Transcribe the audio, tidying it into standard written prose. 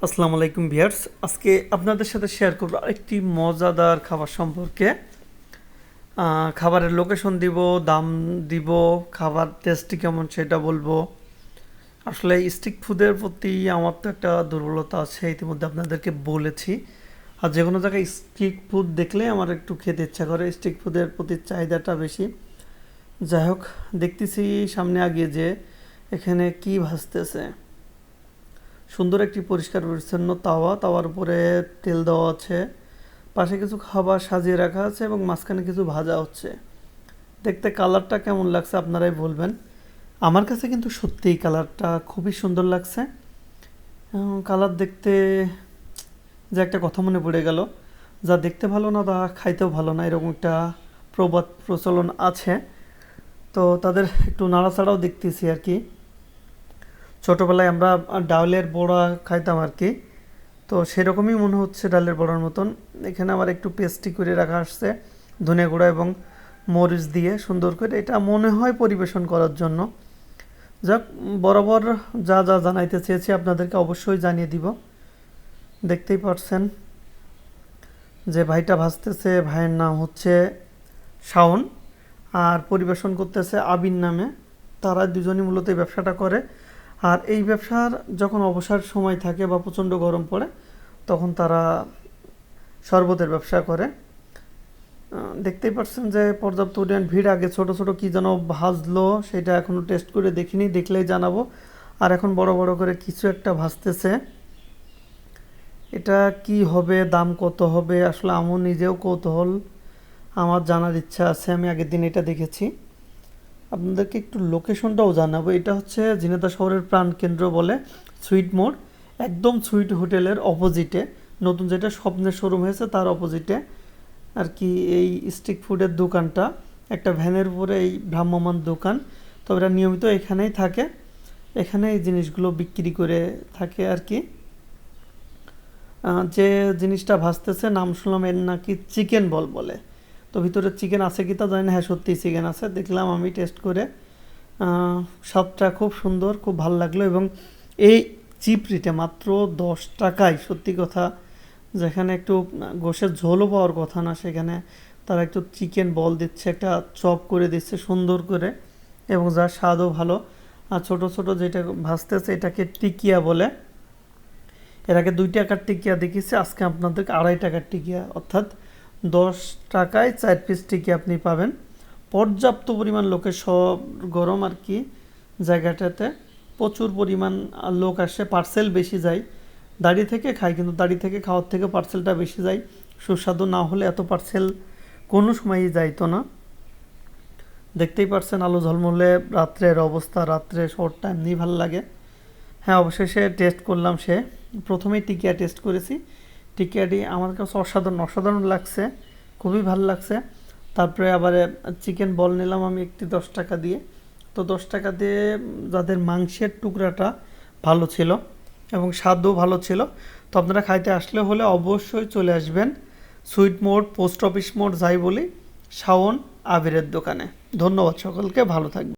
আসসালামু আলাইকুম ভিউয়ার্স। আজকে আপনাদের সাথে শেয়ার করব আরেকটি মজাদার খাবার সম্পর্কে। খাবারের লোকেশন দিব, দাম দিব, খাবার টেস্টি কেমন সেটা বলবো। আসলে স্ট্রিট ফুডের প্রতি আমার তো একটা দুর্বলতা আছে, ইতিমধ্যে আপনাদেরকে বলেছি। আর যে কোনো জায়গায় স্ট্রিট ফুড দেখলে আমার একটু খেতে ইচ্ছা করে, স্ট্রিট ফুডের প্রতি চাহিদাটা বেশি। যাই হোক, দেখতেছি সামনে আগিয়ে যে এখানে কি ভাসতেছে। সুন্দর একটি পরিষ্কার পরিচ্ছন্ন তাওয়ার উপরে তেল দেওয়া আছে, পাশে কিছু খাবার সাজিয়ে রাখা আছে এবং মাঝখানে কিছু ভাজা হচ্ছে। দেখতে কালারটা কেমন লাগছে আপনারাই বলবেন। আমার কাছে কিন্তু সত্যিই কালারটা খুবই সুন্দর লাগছে। কালার দেখতে, যে একটা কথা মনে পড়ে গেল, যা দেখতে ভালো না তা খাইতেও ভালো না, এরকম একটা প্রবাদ প্রচলন আছে। তো তাদের একটু নাড়াচাড়াও দেখতেছি আর কি। ছোটোবেলায় আমরা ডালের বড়া খাইতাম আর কি, তো সেরকমই মনে হচ্ছে ডালের বড়ার মতন। এখানে আবার একটু পেস্টি করে রাখা আসছে ধনে গুঁড়া এবং মরিচ দিয়ে সুন্দর করে, এটা মনে হয় পরিবেশন করার জন্য। যাক, বরাবর যা যা জানাইতে চেয়েছি আপনাদেরকে অবশ্যই জানিয়ে দিব। দেখতেই পাচ্ছেন যে ভাইটা ভাজতেছে, ভাইয়ের নাম হচ্ছে শাওন, আর পরিবেশন করতেছে আবির নামে। তারা দুজনই মূলত এই ব্যবসাটা করে। আর এই ব্যবসার যখন অবসর সময় থাকে বা প্রচণ্ড গরম পড়ে, তখন তারা শরবতের ব্যবসা করে। দেখতেই পাচ্ছেন যে পর্যাপ্ত পরিমাণ ভিড়। আগে ছোট ছোট কি যেন ভাজলো, সেটা এখনও টেস্ট করে দেখিনি, দেখলেই জানাবো। আর এখন বড় বড় করে কিছু একটা ভাজতেছে। এটা কি হবে, দাম কত হবে, আসলে আমার নিজেও কৌতূহল, আমার জানার ইচ্ছা আছে। আমি আগের দিন এটা দেখেছি। আপনাদেরকে একটু লোকেশনটাও জানাবো। এটা হচ্ছে ঝিনাইদহ শহরের প্রাণকেন্দ্র বলে সুইট মোড়, একদম সুইট হোটেলের অপোজিটে, নতুন যেটা স্বপ্নের শোরুম হয়েছে তার অপোজিটে আর কি এই স্ট্রিট ফুডের দোকানটা। একটা ভ্যানের উপরে এই ভ্রাম্যমান দোকান। তো এরা নিয়মিত এখানেই থাকে, এখানে এই জিনিসগুলো বিক্রি করে থাকে আর কি। যে জিনিসটা ভাজতেছে নাম শুনলাম এর নাকি চিকেন বল বলে। তো ভিতরে চিকেন আছে কি তা জানি না, হ্যাঁ সত্যিই চিকেন আছে, দেখলাম আমি টেস্ট করে। স্বাদটা খুব সুন্দর, খুব ভালো লাগলো। এবং এই চিপ রেটে মাত্র 10 টাকায়, সত্যি কথা, যেখানে একটু গোশের ঝোলও পাওয়ার কথা না, সেখানে তারা একটু চিকেন বল দিচ্ছে, একটা চপ করে দিচ্ছে সুন্দর করে, এবং যার স্বাদও ভালো। আর ছোটো ছোটো যেটা ভাজতেছে এটাকে টিকিয়া বলে। এর আগে 2 টাকার টিকিয়া দেখেছি, আজকে আপনাদেরকে 2.5 টাকার টিকিয়া, অর্থাৎ 10 টাকায় 4 পিস টিকিয়া আপনি পাবেন। পর্যাপ্ত পরিমাণ লোকের সব গরম আর কি জায়গাটাতে, প্রচুর পরিমাণ লোক আসে, পার্সেল বেশি যায়। দাঁড়িয়ে থেকে খাই, কিন্তু দাঁড়িয়ে থেকে খাওয়ার থেকে পার্সেলটা বেশি যায়। সুস্বাদু না হলে এত পার্সেল কোনো সময়ই যাইতো না। দেখতেই পারছেন আলো ঝলমলে রাত্রের অবস্থা, রাত্রে শহরটা এমনি ভালো লাগে। হ্যাঁ, অবশেষে টেস্ট করলাম। প্রথমেই টিকিয়া টেস্ট করেছি। টিকিয়াটি আমার কাছে অসাধারণ অসাধারণ লাগছে, খুবই ভালো লাগছে। তারপরে আবার চিকেন বল নিলাম আমি একটি 10 টাকা দিয়ে। তো 10 টাকা দিয়ে যাদের মাংসের টুকরাটা ভালো ছিল এবং স্বাদও ভালো ছিল, তো আপনারা খাইতে আসলে হলে অবশ্যই চলে আসবেন সুইট মোড়, পোস্ট অফিস মোড় যাই বলি, শাওন আবিরের দোকানে। ধন্যবাদ সকলকে, ভালো থাকবেন।